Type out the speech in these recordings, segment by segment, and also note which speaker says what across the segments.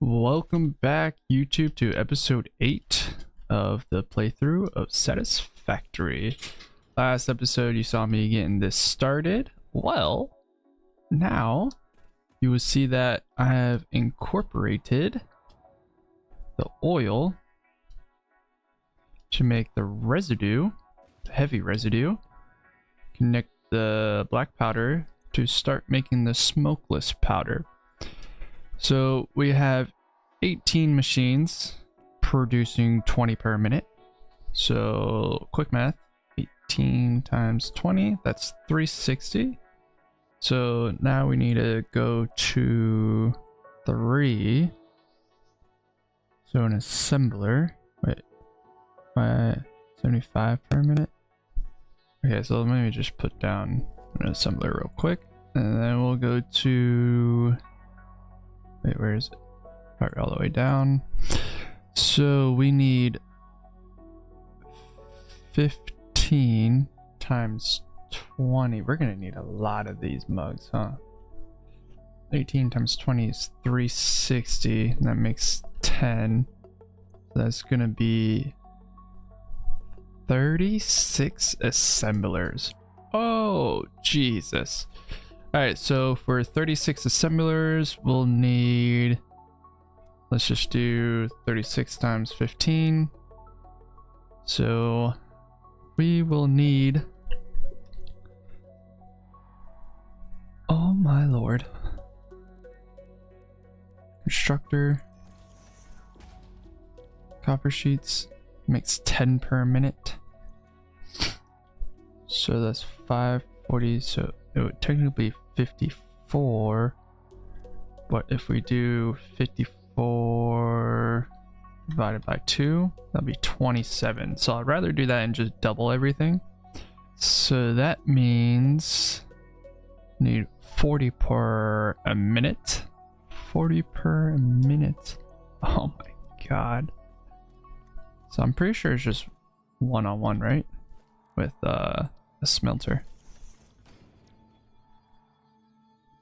Speaker 1: Welcome back, YouTube, to episode 8 of the playthrough of Satisfactory. Last episode, you saw me getting this started. Well, now you will see that I have incorporated the oil to make the residue, the heavy residue, connect the black powder to start making the smokeless powder. So we have 18 machines producing 20 per minute. So quick math, 18 times 20, that's 360. So now we need to go to 3. So an assembler, wait, 75 per minute. Okay, so let me just put down an assembler real quick, and then we'll go to, wait, where is it? Right, all the way down. So we need 15 times 20. We're gonna need a lot of these mugs, huh? 18 times 20 is 360. That makes 10. That's gonna be 36 assemblers. Oh, Jesus. Alright, so for 36 assemblers, we'll need, let's just do 36 times 15. So we will need, oh my lord. Constructor. Copper sheets makes 10 per minute. So that's 540, so it would technically be 54. But if we do 54 divided by 2, that'll be 27. So I'd rather do that and just double everything. So that means need 40 per a minute. 40 per minute. Oh my god. So I'm pretty sure it's just one-on-one, right? With a smelter.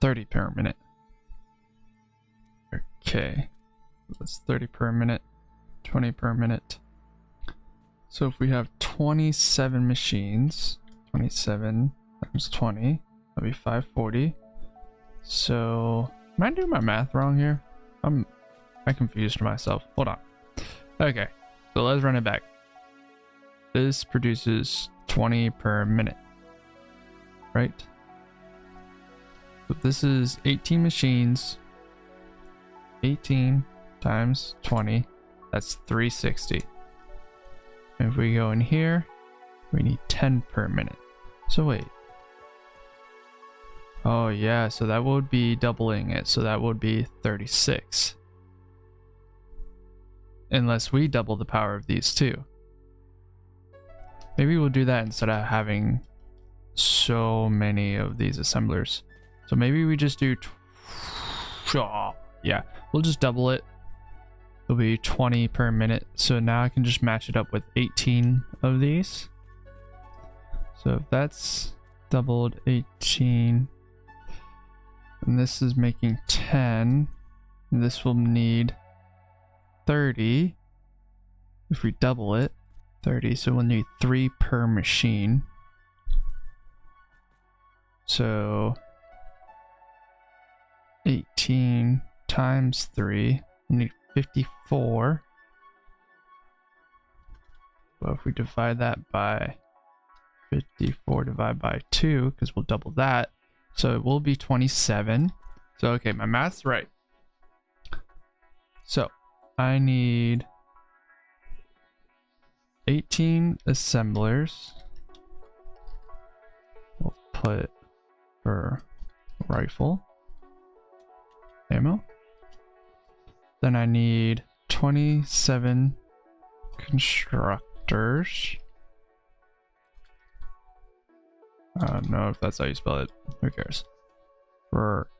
Speaker 1: 30 per minute. Okay. That's 30 per minute. 20 per minute. So if we have 27 machines, 27 times 20, that'll be 540. So, am I doing my math wrong here? I confused myself. Hold on. Okay, so let's run it back. This produces 20 per minute, right? So this is 18 machines. 18 times 20, that's 360. If we go in here, we need 10 per minute. So wait. Oh yeah, so that would be doubling it. So that would be 36. Unless we double the power of these two. Maybe we'll do that instead of having so many of these assemblers. So maybe we just do, yeah, we'll just double it. It'll be 20 per minute. So now I can just match it up with 18 of these. So if that's doubled 18, and this is making 10, and this will need 30. If we double it, 30, so we'll need 3 per machine. So 18 times 3, we'll need 54. Well, if we divide that by 54 divided by 2, because we'll double that, so it will be 27. So okay, my math's right. So I need 18 assemblers. We'll put for rifle ammo. Then I need 27 constructors. I don't know if that's how you spell it. Who cares? For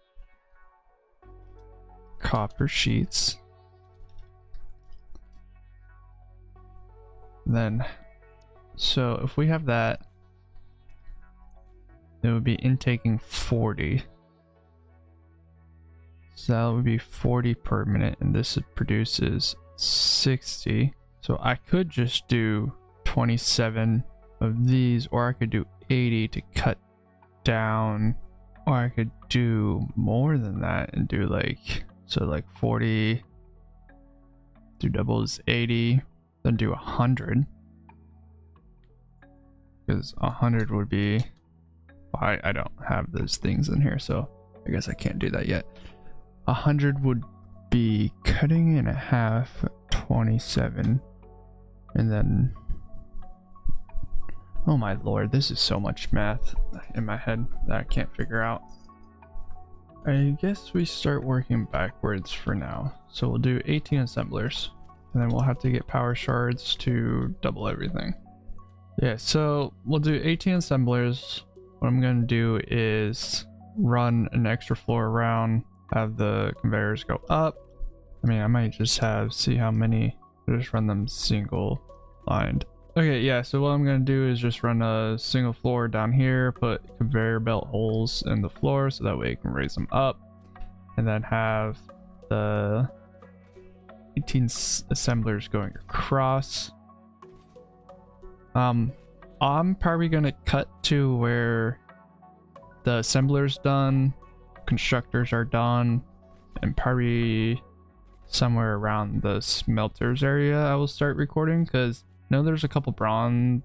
Speaker 1: copper sheets. Then, so if we have that, it would be intaking 40. So that would be 40 per minute, and this produces 60. So I could just do 27 of these, or I could do 80 to cut down, or I could do more than that and do like, so like 40, do doubles 80, then do 100. Because 100 would be, I don't have those things in here, so I guess I can't do that yet. 100 would be cutting in half 27, and then, oh my lord, this is so much math in my head that I can't figure out. I guess we start working backwards for now. So we'll do 18 assemblers, and then we'll have to get power shards to double everything. Yeah, so we'll do 18 assemblers. What I'm going to do is run an extra floor around, have the conveyors go up. I mean, I might just see how many, just run them single lined. Okay, yeah, so what I'm going to do is just run a single floor down here, put conveyor belt holes in the floor so that way it can raise them up, and then have the 18 assemblers going across. I'm probably going to cut to where the assembler's done, constructors are done, and probably somewhere around the smelters area I will start recording, because I know there's a couple copper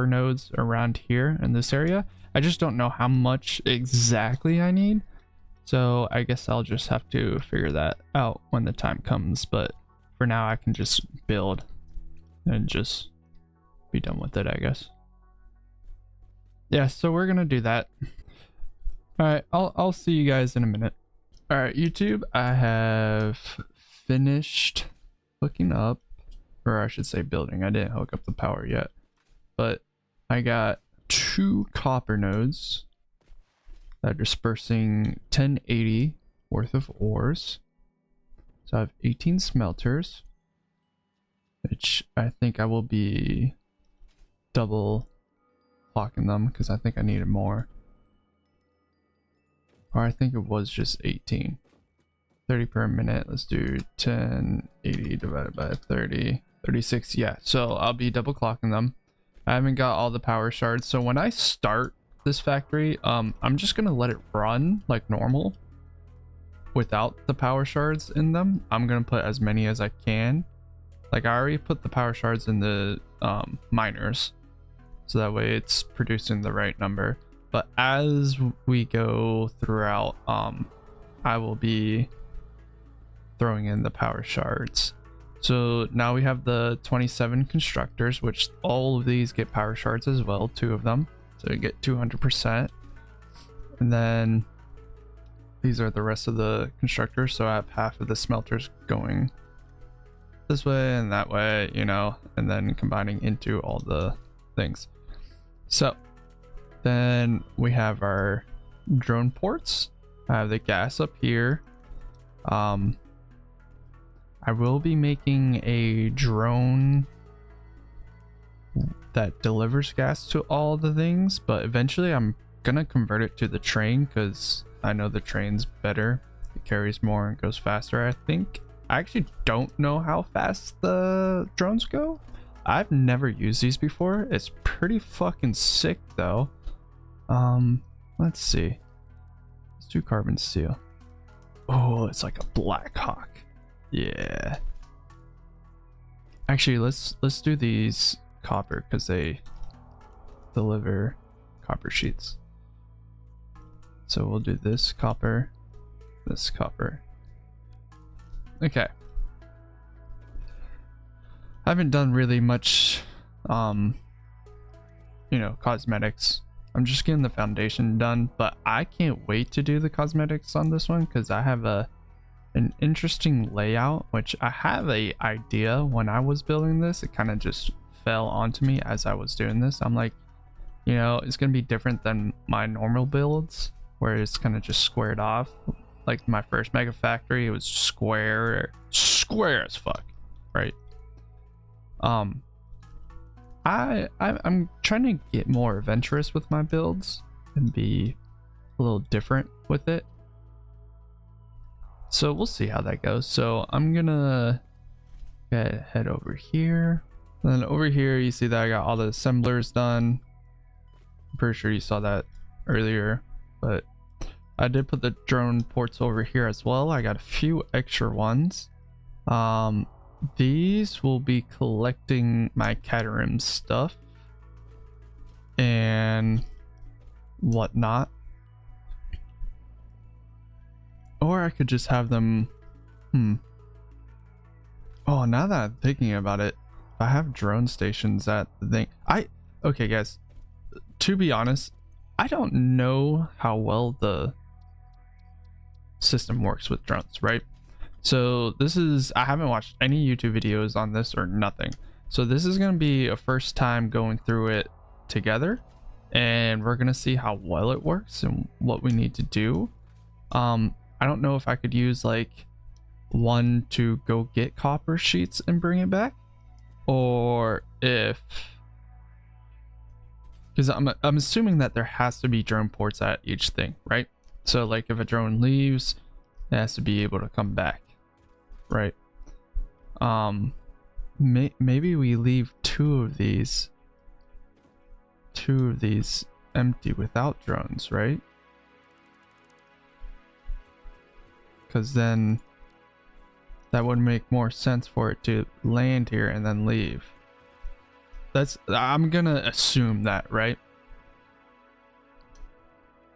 Speaker 1: nodes around here in this area. I just don't know how much exactly I need, so I guess I'll just have to figure that out when the time comes. But for now I can just build and just be done with it, I guess. Yeah, so we're gonna do that. All right, I'll see you guys in a minute. All right, YouTube, I have finished hooking up, or I should say building. I didn't hook up the power yet, but I got 2 copper nodes that are dispersing 1080 worth of ores. So I have 18 smelters, which I think I will be double clocking them because I think I needed more. Or I think it was just 18. 30 per minute. Let's do 1080 divided by 30. 36. Yeah, so I'll be double clocking them. I haven't got all the power shards, so when I start this factory, I'm just gonna let it run like normal without the power shards in them. I'm gonna put as many as I can. Like, I already put the power shards in the miners, so that way it's producing the right number. But as we go throughout, I will be throwing in the power shards. So now we have the 27 constructors, which all of these get power shards as well, 2 of them. So you get 200%. And then these are the rest of the constructors. So I have half of the smelters going this way and that way, you know, and then combining into all the things. So then we have our drone ports. I have the gas up here. I will be making a drone that delivers gas to all the things, but eventually I'm gonna convert it to the train because I know the train's better. It carries more and goes faster, I think. I actually don't know how fast the drones go. I've never used these before. It's pretty fucking sick though. Let's see. Let's do carbon steel. Oh, it's like a Black Hawk. Yeah. Actually, let's do these copper because they deliver copper sheets. So we'll do this copper, this copper. Okay. I haven't done really much, you know, cosmetics. I'm just getting the foundation done, but I can't wait to do the cosmetics on this one because I have an interesting layout, which I have a idea when I was building this. It kind of just fell onto me as I was doing this. I'm like, you know, it's gonna be different than my normal builds where it's kind of just squared off. Like my first mega factory, it was square as fuck, right? I'm trying to get more adventurous with my builds and be a little different with it. So we'll see how that goes. So I'm gonna head over here. And then over here, you see that I got all the assemblers done. I'm pretty sure you saw that earlier, but I did put the drone ports over here as well. I got a few extra ones. These will be collecting my Caterham stuff and whatnot. Or I could just have them. Oh, now that I'm thinking about it, I have drone stations at the thing. Okay, guys. To be honest, I don't know how well the system works with drones, right? So I haven't watched any YouTube videos on this or nothing. So this is going to be a first time going through it together, and we're going to see how well it works and what we need to do. I don't know if I could use like one to go get copper sheets and bring it back, or if, because I'm assuming that there has to be drone ports at each thing, right? So like if a drone leaves, it has to be able to come back, right? Maybe we leave two of these empty without drones, right? Because then that would make more sense for it to land here and then leave. I'm gonna assume that, right?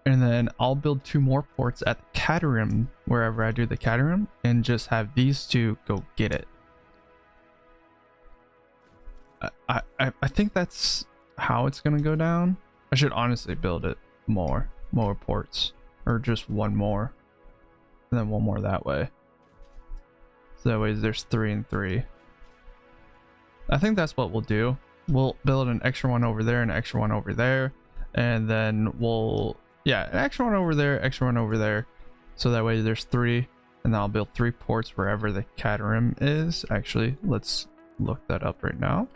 Speaker 1: And then I'll build 2 more ports at the Caterham, wherever I do the Caterham, and just have these 2 go get it. I think that's how it's gonna go down. I should honestly build it more ports, or just 1 more, and then 1 more that way. So that way there's 3 and 3. I think that's what we'll do. We'll build an extra one over there and an extra one over there, and then an extra one over there, extra one over there. So that way there's 3, and then I'll build 3 ports wherever the Caterham is. Actually, let's look that up right now.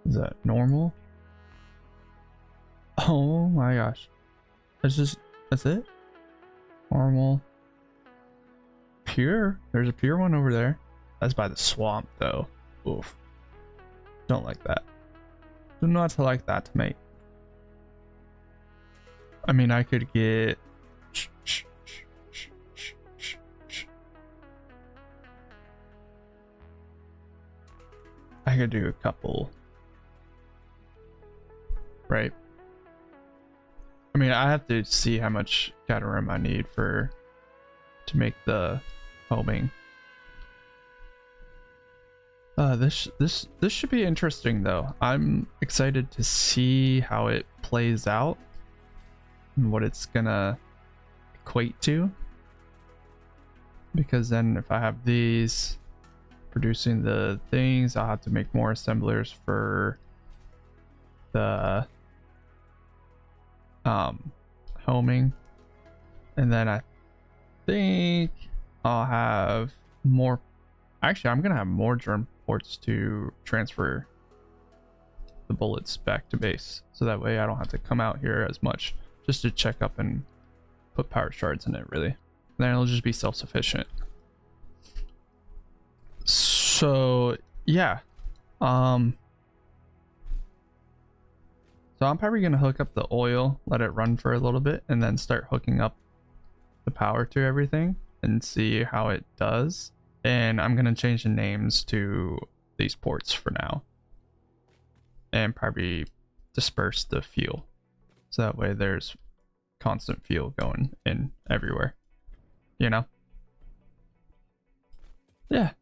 Speaker 1: Is that normal? Oh my gosh. That's it? Normal. Pure? There's a pure one over there. That's by the swamp though. Oof. Don't like that. Do not like that, mate. I mean, I could get... I could do a couple. Right? I mean, I have to see how much Caterham I need to make the homing. This should be interesting though. I'm excited to see how it plays out and what it's gonna equate to. Because then if I have these producing the things, I'll have to make more assemblers for the homing, and then I think I'll have more. Actually, I'm gonna have more germ ports to transfer the bullets back to base, so that way I don't have to come out here as much just to check up and put power shards in it. Really, then it'll just be self-sufficient. So yeah, so I'm probably gonna hook up the oil, let it run for a little bit, and then start hooking up the power to everything and see how it does. And I'm gonna change the names to these ports for now, and probably disperse the fuel, so that way there's constant fuel going in everywhere, you know? Yeah.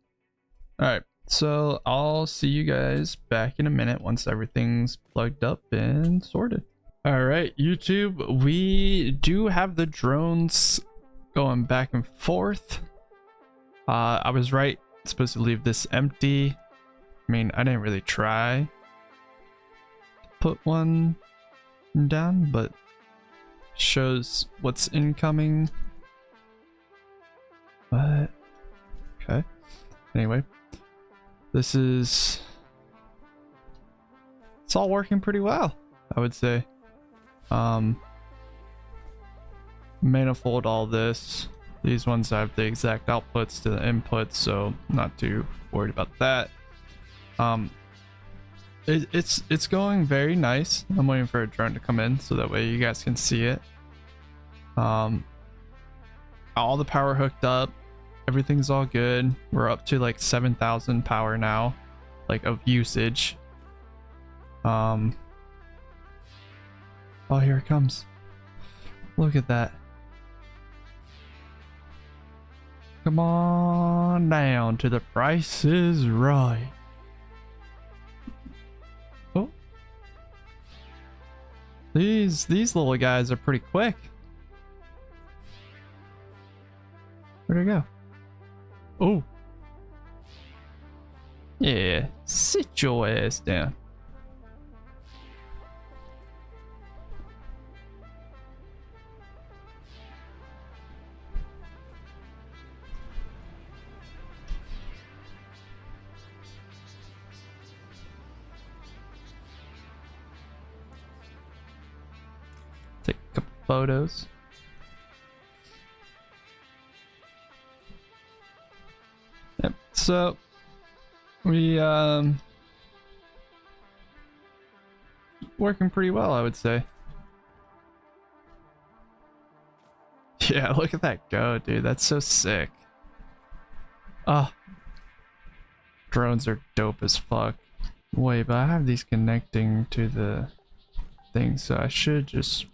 Speaker 1: All right. So I'll see you guys back in a minute once everything's plugged up and sorted. All right, YouTube, we do have the drones going back and forth. I was right. It's supposed to leave this empty. I mean, I didn't really try to put one down, but shows what's incoming. What? Okay. Anyway. This is it's all working pretty well, I would say. Manifold all this. These ones have the exact outputs to the inputs, so not too worried about that. It's going very nice. I'm waiting for a drone to come in so that way you guys can see it. All the power hooked up. Everything's all good. We're up to like 7,000 power now, like of usage. Oh, here it comes. Look at that. Come on down to the Price is Right. Oh. These little guys are pretty quick. Where'd it go? Oh. Yeah, sit your ass down. Take a couple photos. Yep. So we working pretty well, I would say. Yeah, look at that go, dude. That's so sick. Ah, drones are dope as fuck. Wait, but I have these connecting to the thing, so I should just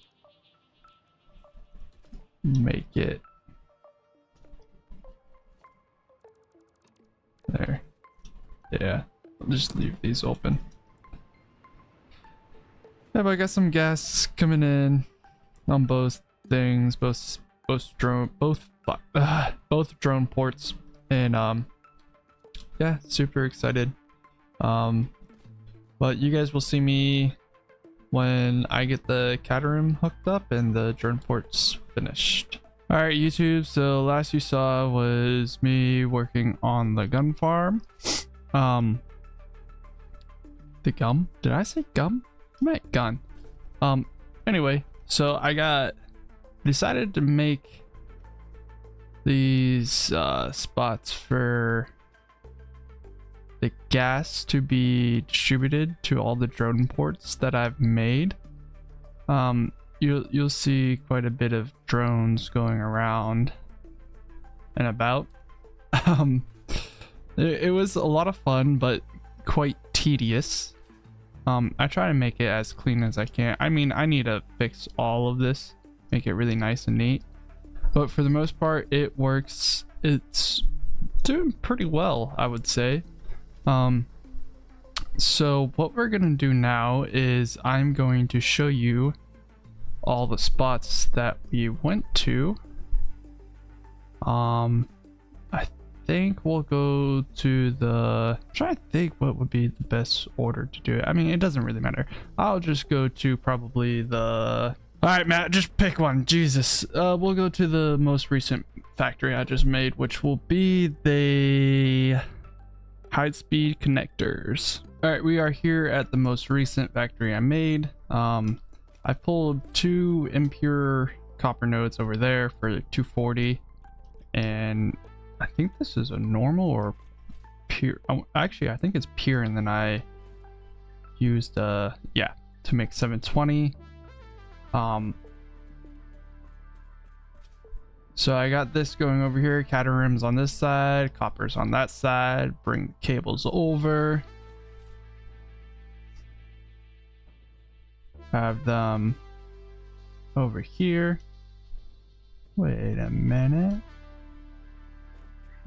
Speaker 1: make it there. Yeah, I'll just leave these open. Yeah, but I got some gas coming in on both things, both drone ports, and yeah, super excited. But you guys will see me when I get the Caterham hooked up and the drone ports finished. Alright YouTube, so last you saw was me working on the gun farm. The gum? Did I say gum? I meant gun. Anyway, so I decided to make these spots for the gas to be distributed to all the drone ports that I've made. You'll see quite a bit of drones going around and about. It was a lot of fun, but quite tedious. I try to make it as clean as I can. I mean, I need to fix all of this, make it really nice and neat. But for the most part, it works. It's doing pretty well, I would say. So what we're gonna do now is I'm going to show you all the spots that we went to. I think we'll go to the, I'm trying to think what would be the best order to do it. I mean, it doesn't really matter. I'll just go to probably the, all right, Matt, just pick one. Jesus. We'll go to the most recent factory I just made, which will be the high-speed connectors. All right, we are here at the most recent factory I made. I pulled 2 impure copper nodes over there for 240, and I think this is a normal or pure. Oh, actually, I think it's pure, and then I used yeah, to make 720. So I got this going over here, Caterhams on this side, coppers on that side, bring cables over. Have them over here. Wait a minute.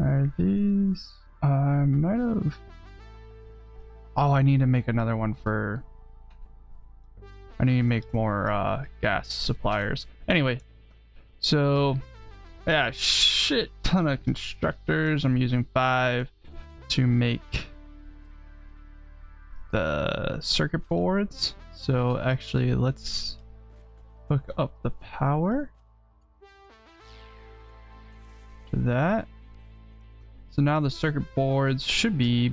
Speaker 1: Are these, I might have, oh, I need to make another one for, I need to make more gas suppliers. Anyway, so yeah, shit ton of constructors. I'm using 5 to make the circuit boards. So actually, let's hook up the power to that. So now the circuit boards should be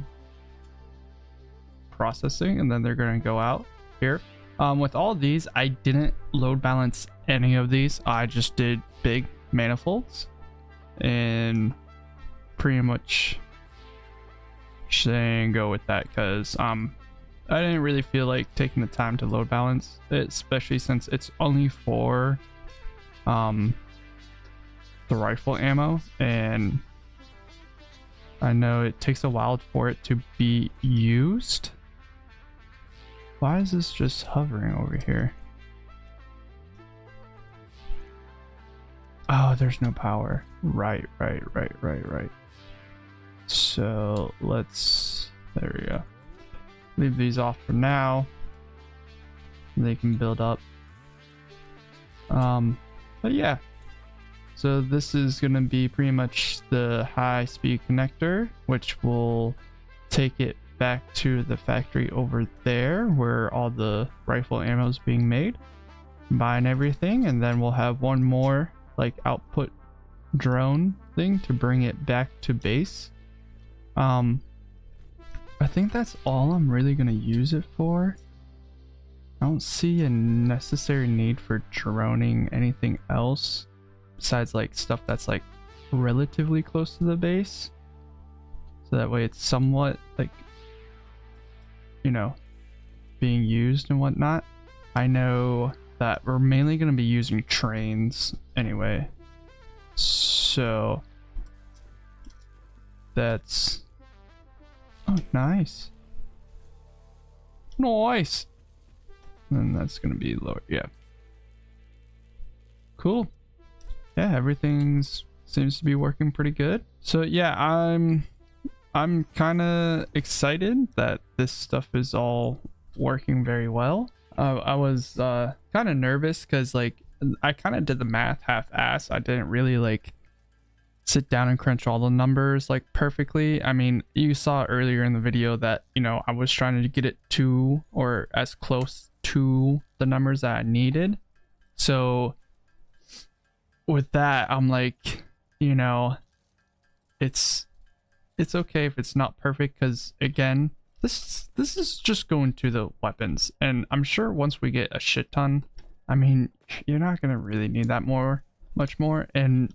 Speaker 1: processing, and then they're going to go out here. With all these, I didn't load balance any of these. I just did big manifolds and pretty much saying go with that because I didn't really feel like taking the time to load balance it, especially since it's only for the rifle ammo, and I know it takes a while for it to be used. Why is this just hovering over here? Oh, there's no power. Right. So let's, there we go. Leave these off for now. They can build up. But yeah. So this is gonna be pretty much the high speed connector, which will take it back to the factory over there where all the rifle ammo is being made, combine everything, and then we'll have one more like output drone thing to bring it back to base. I think that's all I'm really gonna use it for. I don't see a necessary need for droning anything else besides like stuff that's like relatively close to the base, so that way it's somewhat like, you know, being used and whatnot. I know that we're mainly going to be using trains anyway, so that's, oh nice, and that's going to be lower. Yeah, cool. Yeah, everything's seems to be working pretty good. So yeah, I'm kind of excited that this stuff is all working very well. I was kind of nervous because like I kind of did the math half-ass. I didn't really like sit down and crunch all the numbers like perfectly. I mean, you saw earlier in the video that, you know, I was trying to get it to or as close to the numbers that I needed. So with that, I'm like, you know, it's okay if it's not perfect, because again, this is just going to the weapons, and I'm sure once we get a shit ton, I mean, you're not gonna really need that much more, and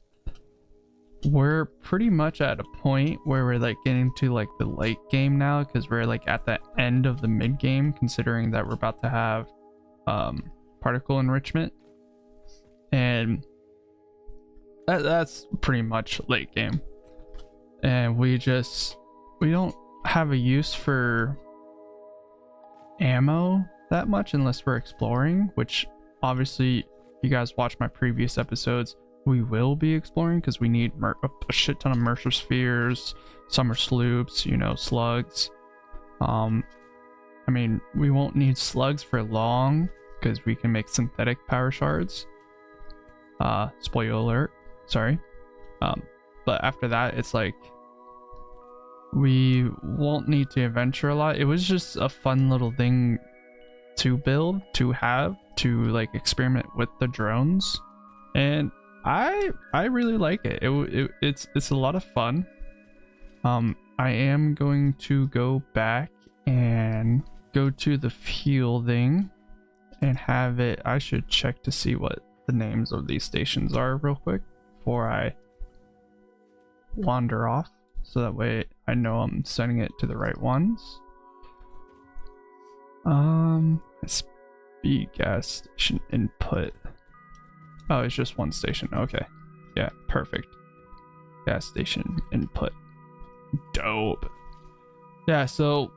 Speaker 1: we're pretty much at a point where we're like getting to like the late game now, because we're like at the end of the mid game, considering that we're about to have particle enrichment, and that's pretty much late game. And we don't have a use for ammo that much unless we're exploring, which obviously you guys watch my previous episodes, we will be exploring because we need a shit ton of Mercer spheres, summer sloops, you know, slugs. I mean, we won't need slugs for long because we can make synthetic power shards. Spoiler alert, sorry. But after that, it's like we won't need to adventure a lot. It was just a fun little thing to build, to have, to like experiment with the drones, and I really like it. It's a lot of fun. I am going to go back and go to the fuel thing and have it. I should check to see what the names of these stations are real quick before I wander off, so that way I know I'm sending it to the right ones. Speed gas station input. Oh, it's just one station. Okay, yeah, perfect. Gas station input. Dope. Yeah, so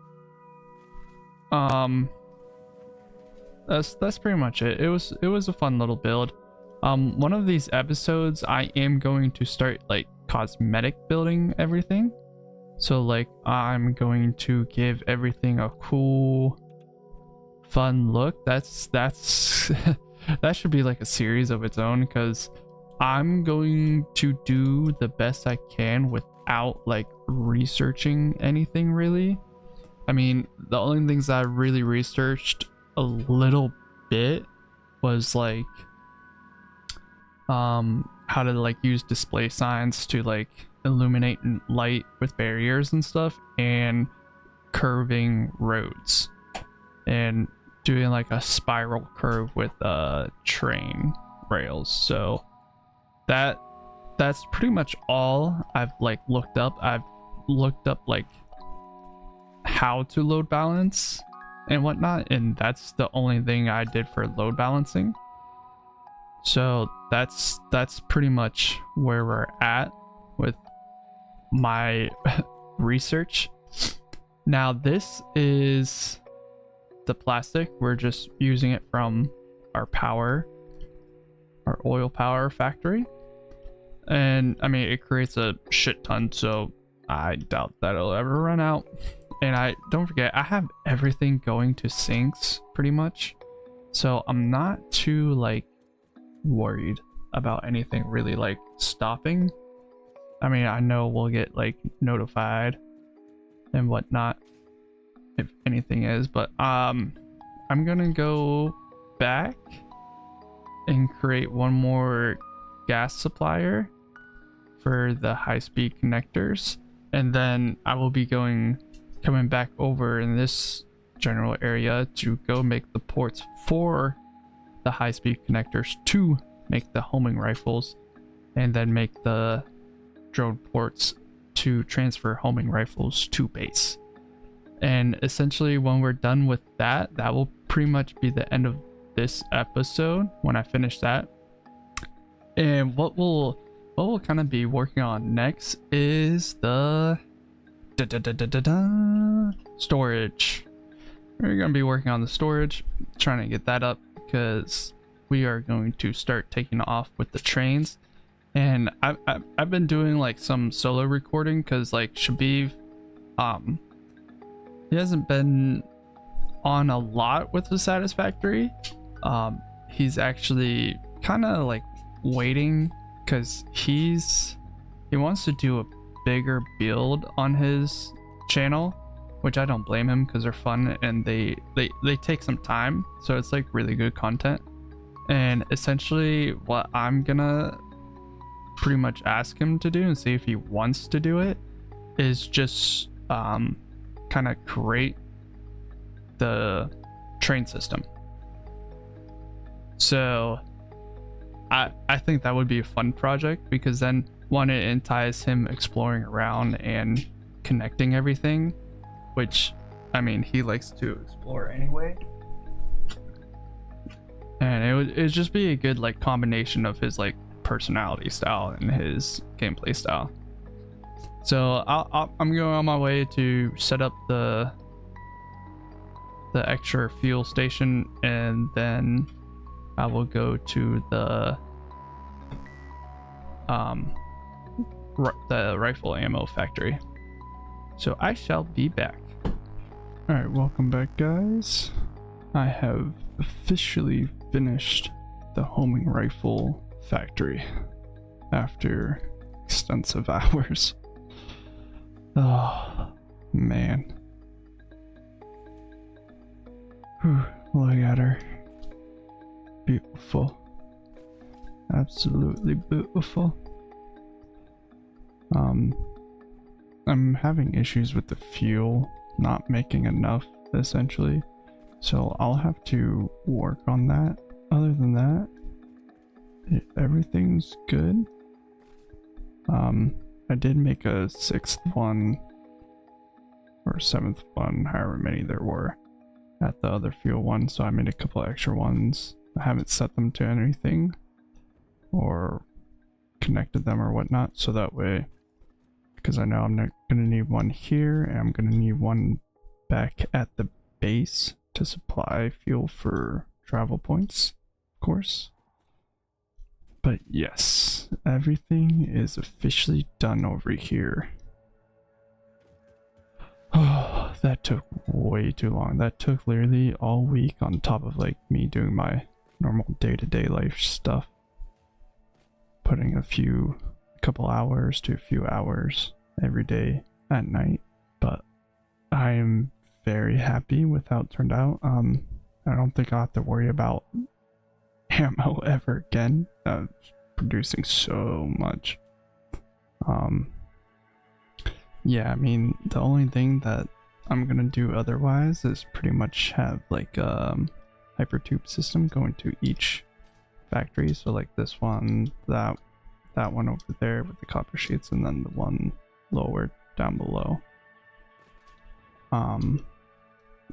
Speaker 1: that's pretty much it. It was a fun little build. One of these episodes I am going to start like cosmetic building everything. So like I'm going to give everything a cool, fun look. That's that should be like a series of its own, because I'm going to do the best I can without like researching anything really. I mean, the only things I really researched a little bit was like how to like use display signs to like illuminate light with barriers and stuff, and curving roads and doing like a spiral curve with train rails. So that's pretty much all I've like looked up. I've looked up like how to load balance and whatnot, and that's the only thing I did for load balancing. So that's pretty much where we're at with my research. Now this is the plastic. We're just using it from our oil power factory, and I mean it creates a shit ton, so I doubt that it'll ever run out. And I don't forget, I have everything going to sinks pretty much, so I'm not too like worried about anything really like stopping. I mean, I know we'll get like notified and whatnot if anything is, but I'm gonna go back and create one more gas supplier for the high-speed connectors, and then I will be coming back over in this general area to go make the ports for the high-speed connectors to make the homing rifles, and then make the drone ports to transfer homing rifles to base. And essentially when we're done with that, that will pretty much be the end of this episode when I finish that. And what we'll kind of be working on next is the storage. We're going to be working on the storage, trying to get that up, because we are going to start taking off with the trains. And I've been doing like some solo recording because like Shbevee, he hasn't been on a lot with the Satisfactory. He's actually kind of like waiting because he wants to do a bigger build on his channel, which I don't blame him because they're fun and they take some time, so it's like really good content. And essentially what I'm gonna pretty much ask him to do and see if he wants to do it is just kind of create the train system. So I think that would be a fun project, because then one, it entices him exploring around and connecting everything, which I mean he likes to explore anyway, and it'd just be a good like combination of his like personality style and his gameplay style. So I'm going on my way to set up the extra fuel station, and then I will go to the rifle ammo factory. So I shall be back. All right, welcome back, guys. I have officially finished the homing rifle factory after extensive hours. Oh man. Whew, look at her. Beautiful. Absolutely beautiful. I'm having issues with the fuel not making enough, essentially, so I'll have to work on that. Other than that, everything's good. I did make a 6th one or 7th one, however many there were at the other fuel one, so I made a couple extra ones. I haven't set them to anything or connected them or whatnot, so that way, because I know I'm not gonna need one here, and I'm gonna need one back at the base to supply fuel for travel points, of course. But yes, everything is officially done over here. Oh, that took way too long. That took literally all week on top of like me doing my normal day-to-day life stuff. Putting a couple hours to a few hours every day at night. But I am very happy with how it turned out. I don't think I'll have to worry about ammo ever again. Producing so much. Yeah, I mean, the only thing that I'm gonna do otherwise is pretty much have like hypertube system going to each factory. So like this one, that one over there with the copper sheets, and then the one lower down below.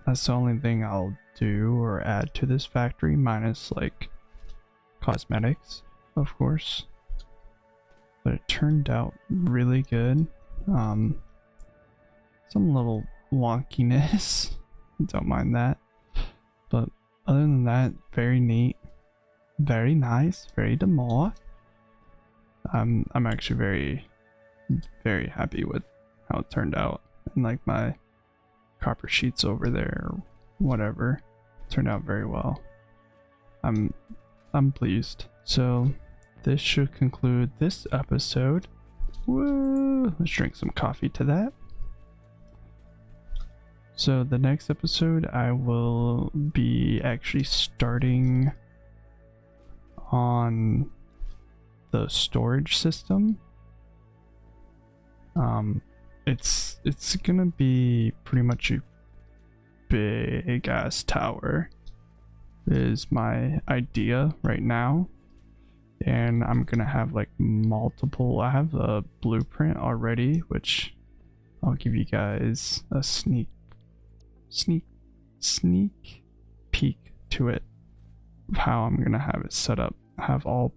Speaker 1: That's the only thing I'll do or add to this factory, minus like cosmetics, of course. But it turned out really good. Some little wonkiness, don't mind that. But other than that, very neat, very nice, very demure. I'm actually very happy with how it turned out, and like my copper sheets over there or whatever turned out very well. I'm pleased. So this should conclude this episode. Woo! Let's drink some coffee to that. So the next episode I will be actually starting on the storage system. It's gonna be pretty much a big ass tower is my idea right now, and I'm gonna have like multiple. I have a blueprint already, which I'll give you guys a sneak peek to it of how I'm gonna have it set up. Have all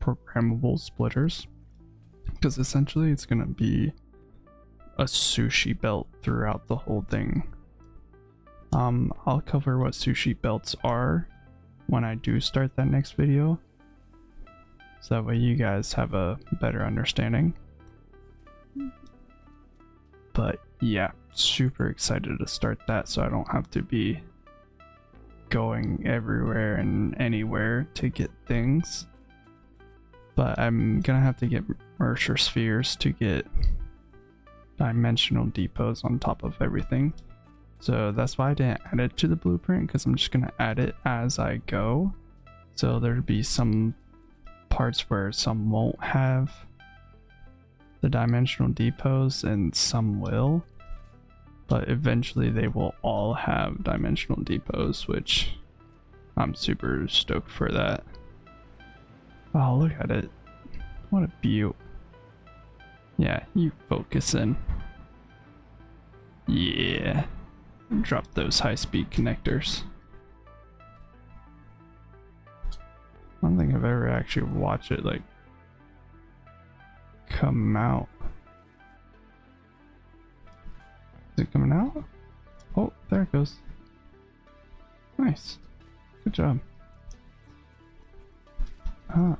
Speaker 1: programmable splitters, because essentially it's gonna be a sushi belt throughout the whole thing. I'll cover what sushi belts are when I do start that next video, so that way you guys have a better understanding. But yeah, super excited to start that, so I don't have to be going everywhere and anywhere to get things. But I'm gonna have to get Mercer spheres to get dimensional depots on top of everything. So that's why I didn't add it to the blueprint, because I'm just gonna add it as I go. So there'll be some parts where some won't have the dimensional depots and some will, but eventually they will all have dimensional depots, which I'm super stoked for that. Oh, look at it. What a beaut. Yeah, you focus in. Yeah. Drop those high-speed connectors. I don't think I've ever actually watched it like come out. Is it coming out? Oh, there it goes. Nice. Good job. Ah,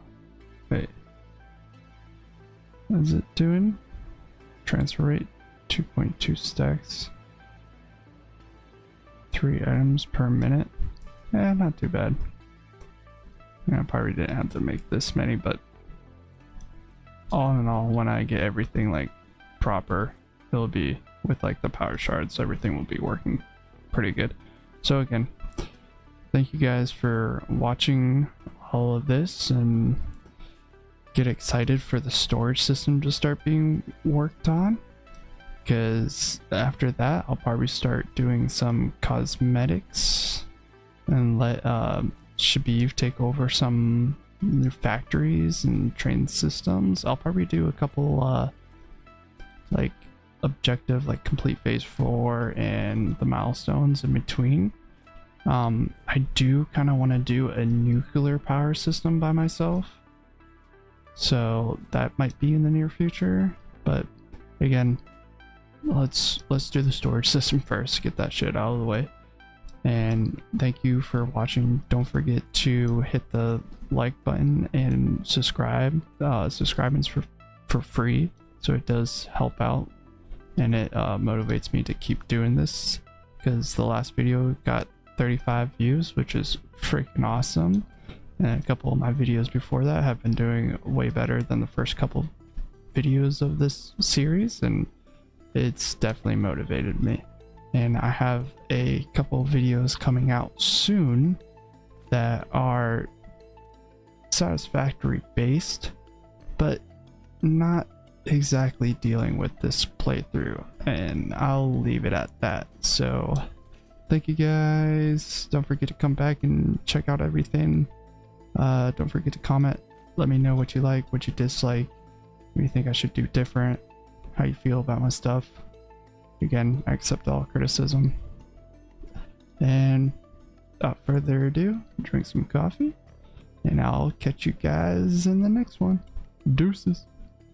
Speaker 1: wait. What is it doing? Transfer rate 2.2 stacks. 3 items per minute. Yeah, not too bad. I probably didn't have to make this many, but all in all, when I get everything like proper, it'll be with like the power shards, everything will be working pretty good. So again, thank you guys for watching all of this, and get excited for the storage system to start being worked on, because after that I'll probably start doing some cosmetics and let Shbevee take over some new factories and train systems. I'll probably do a couple like objective, like complete phase 4 and the milestones in between. I do kind of want to do a nuclear power system by myself, so that might be in the near future. But again, let's do the storage system first, get that shit out of the way. And thank you for watching. Don't forget to hit the like button and subscribe. Subscribing's for free, so it does help out, and it motivates me to keep doing this, because the last video got 35 views, which is freaking awesome. And a couple of my videos before that have been doing way better than the first couple videos of this series, and it's definitely motivated me. And I have a couple of videos coming out soon that are Satisfactory based, but not exactly dealing with this playthrough, and I'll leave it at that. So thank you guys. Don't forget to come back and check out everything. Don't forget to comment. Let me know what you like, what you dislike, what you think I should do different, how you feel about my stuff. Again, I accept all criticism. And without further ado, drink some coffee, and I'll catch you guys in the next one. Deuces.